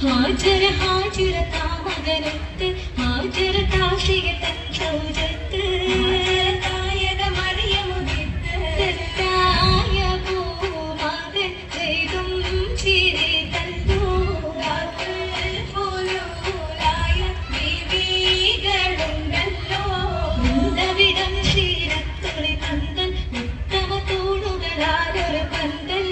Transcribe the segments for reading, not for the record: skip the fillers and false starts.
ഹാജര ഹാജര താമകനത്ത് ഹാജര താഷിക തഞ്ചൗജത്ത് തായക മറിയമുദിത്ത് തെറ്റായ പൂമകൻ ചെയ്തും ചിരി തന്നു പോലൂലായ ബീവികളുണ്ടല്ലോ ഉണ്ടവിടം ശീലത്തുളി പന്തൽ ഉത്തമ തൂണുകളാരൊരു പന്തൽ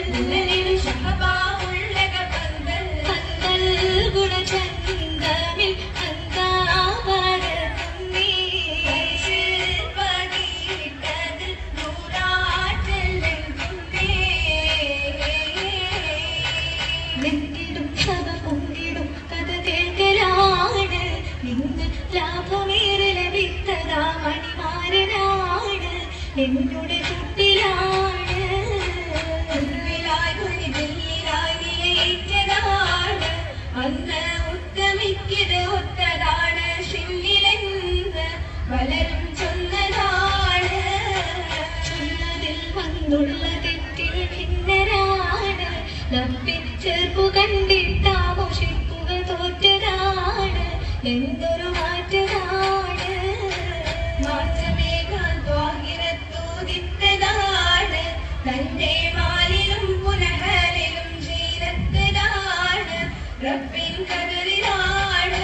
ഗുണചന്ദമിൽ അന്താവര നീ പതിട്ടത് നൂറാറ്റെല്ലുന്നേ നെഞ്ചിടും സഭ പൊങ്കിടും കഥ കേൾക്കലാണ് ഇന്ന് ലാഭമേറെ ലഭിത്തതാ മണിമാരനാണ് എന്നുടെ ചുട്ടിലാണ് അന്ന് ഉത്തമിക്കത് ഒത്തതാണ് ഷിന്നിലെന്ന് പലരും ചൊന്നതാണ് ചൊന്നതിൽ വന്നുള്ള തെറ്റിൽ ഭിന്നരാണ് നമ്പിൻ ചെറുപ്പു കണ്ടിട്ടാമോഷിപ്പുകൾ തോറ്റതാണ് എന്തൊരു മാറ്റതാണ് മാറ്റമേഘാന്തോഹിരത്തൂതിത്തതാണ് തന്റെ മാലിലും പുനഹലിലും ജീരത്തതാണ് റബ്ബിൻ കദറിലാണ്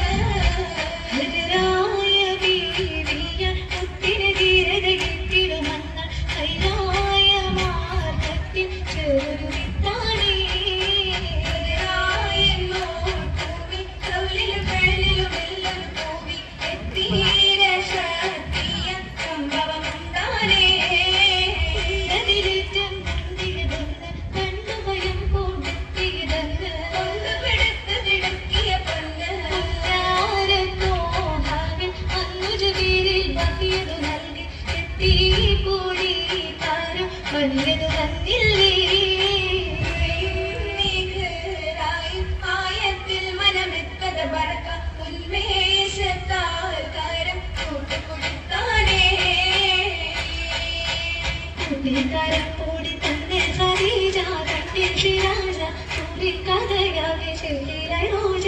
ഹജറായ ബീവിയ മുത്തിന് ധീരത കിട്ടിടുമെന്ന കൈലായ മാർഗത്തിൽ ചെറു വിത്താണേ ഹജറായെന്നോ പൂവി കൗലിലും വെള്ളിലും എല്ലാം പൂവി എത്തീര ശക്തിയ സംഭവമുണ്ടാണേ അതിലേറ്റം മുന്തിയതെന്ന് കണ്ടു ഭയം പൂണ്ടെത്തിയതെന്ന് വലിയതു തന്നില്ലേ ആയത്തിൽ മനമെത്തത പറക്ക ഉന്മേഷത്താൽ കാരം കൂട്ടിക്കൊടുത്താനേ കുട്ടിക്കാരം കൂടി തന്നെ സരീജ കണ്ടിൽ ശിരാജ കൂടി കഥയാകെ ശരീരായി റോജ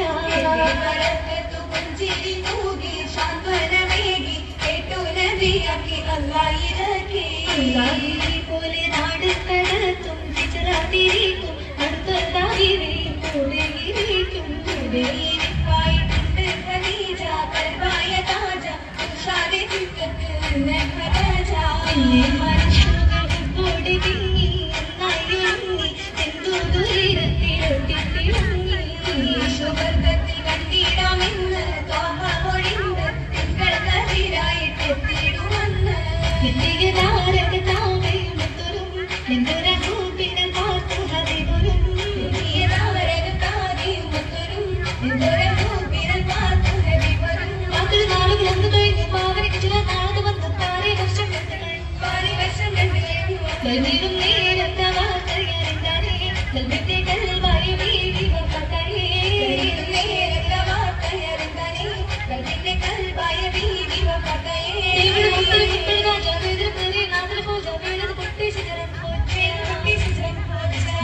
പുഞ്ചിരി തൂകി സാന്ത്വനമേകി കേട്ടു നദിയാക്കി അല്ലായിരക്കി പോലെ നാട് കടത്തും ചിച്ചറാതിരിക്കും അടുത്തതായിരിക്കും കൂടെയിരിക്കും കൂടെയിരിപ്പായിട്ടുണ്ട് ഖദീജ കൽവായ താജ ഉഷാദെ ചിത്തത്ത് നഖരാജ എന്നെ മനുഷ്യകൾ കൂടി തിങ്ങി എന്നായി എന്തോ ദുരിതത്തിലൊട്ടിത്തിളങ്ങി സുവർഗത്തിൽ കണ്ടിടാമെന്ന് ത്വാഹ മൊഴിണ്ട് തിങ്കൾ കതിരായിട്ടെത്തിടുമെന്ന് എത്തിയതാരക താമയുമൊത്തൊരും എന്തൊരൂപിനെ പാർത്തു ഹരിപുരം എത്തിയതാരക താമയുമൊത്തൊരും എന്തൊരൂപിനെ പാർത്തു ഹരിപുരം പാത്തൊരു നാളുകൾ അന്ന് കഴിഞ്ഞു പാവനക്ക് ചില നാളത് വന്നു പാറി വർഷം കണ്ടു